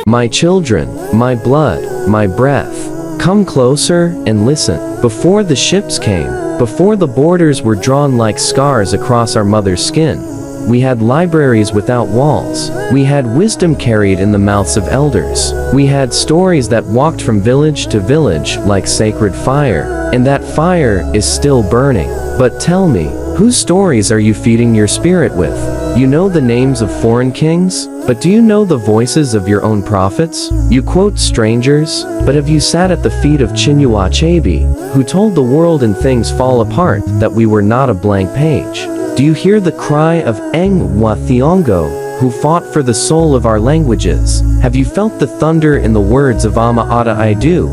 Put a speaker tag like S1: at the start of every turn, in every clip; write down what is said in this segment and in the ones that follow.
S1: My children, my blood, my breath, come closer and listen. Before the ships came, before the borders were drawn like scars across our mother's skin, we had libraries without walls. We had wisdom carried in the mouths of elders. We had stories that walked from village to village like sacred fire, and that fire is still burning. But tell me, whose stories are you feeding your spirit with? You know the names of foreign kings, but do you know the voices of your own prophets? You quote strangers, but have you sat at the feet of Chinua Achebe, who told the world and things fall apart that we were not a blank page? Do you hear the cry of Nguwa Thiong'o, who fought for the soul of our languages? Have you felt the thunder in the words of Ama Ata Aidoo,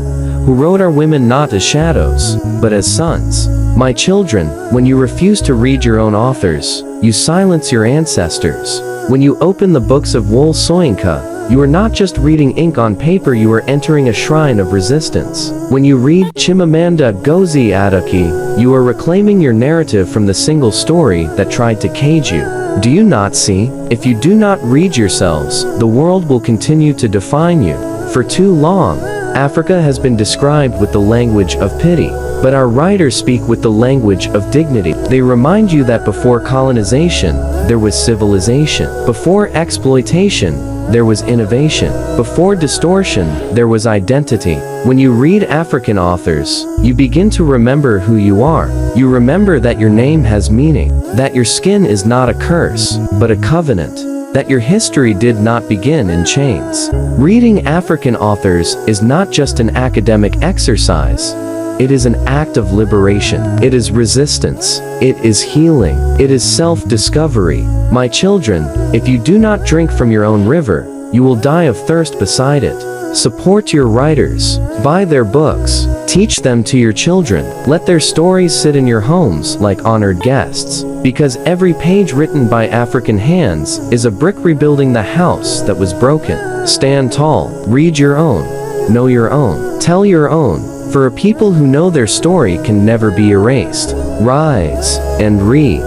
S1: who wrote our women not as shadows, but as sons? My children, when you refuse to read your own authors, you silence your ancestors. When you open the books of Wole Soyinka, you are not just reading ink on paper, you are entering a shrine of resistance. When you read Chimamanda Ngozi Adichie, you are reclaiming your narrative from the single story that tried to cage you. Do you not see? If you do not read yourselves, the world will continue to define you. For too long, Africa has been described with the language of pity, but our writers speak with the language of dignity. They remind you that before colonization, there was civilization. Before exploitation, there was innovation. Before distortion, there was identity. When you read African authors, you begin to remember who you are. You remember that your name has meaning, that your skin is not a curse, but a covenant, that your history did not begin in chains. Reading African authors is not just an academic exercise. It is an act of liberation. It is resistance. It is healing. It is self-discovery. My children, if you do not drink from your own river, you will die of thirst beside it. Support your writers. Buy their books. Teach them to your children. Let their stories sit in your homes like honored guests. Because every page written by African hands is a brick rebuilding the house that was broken. Stand tall. Read your own. Know your own. Tell your own. For a people who know their story can never be erased. Rise and read.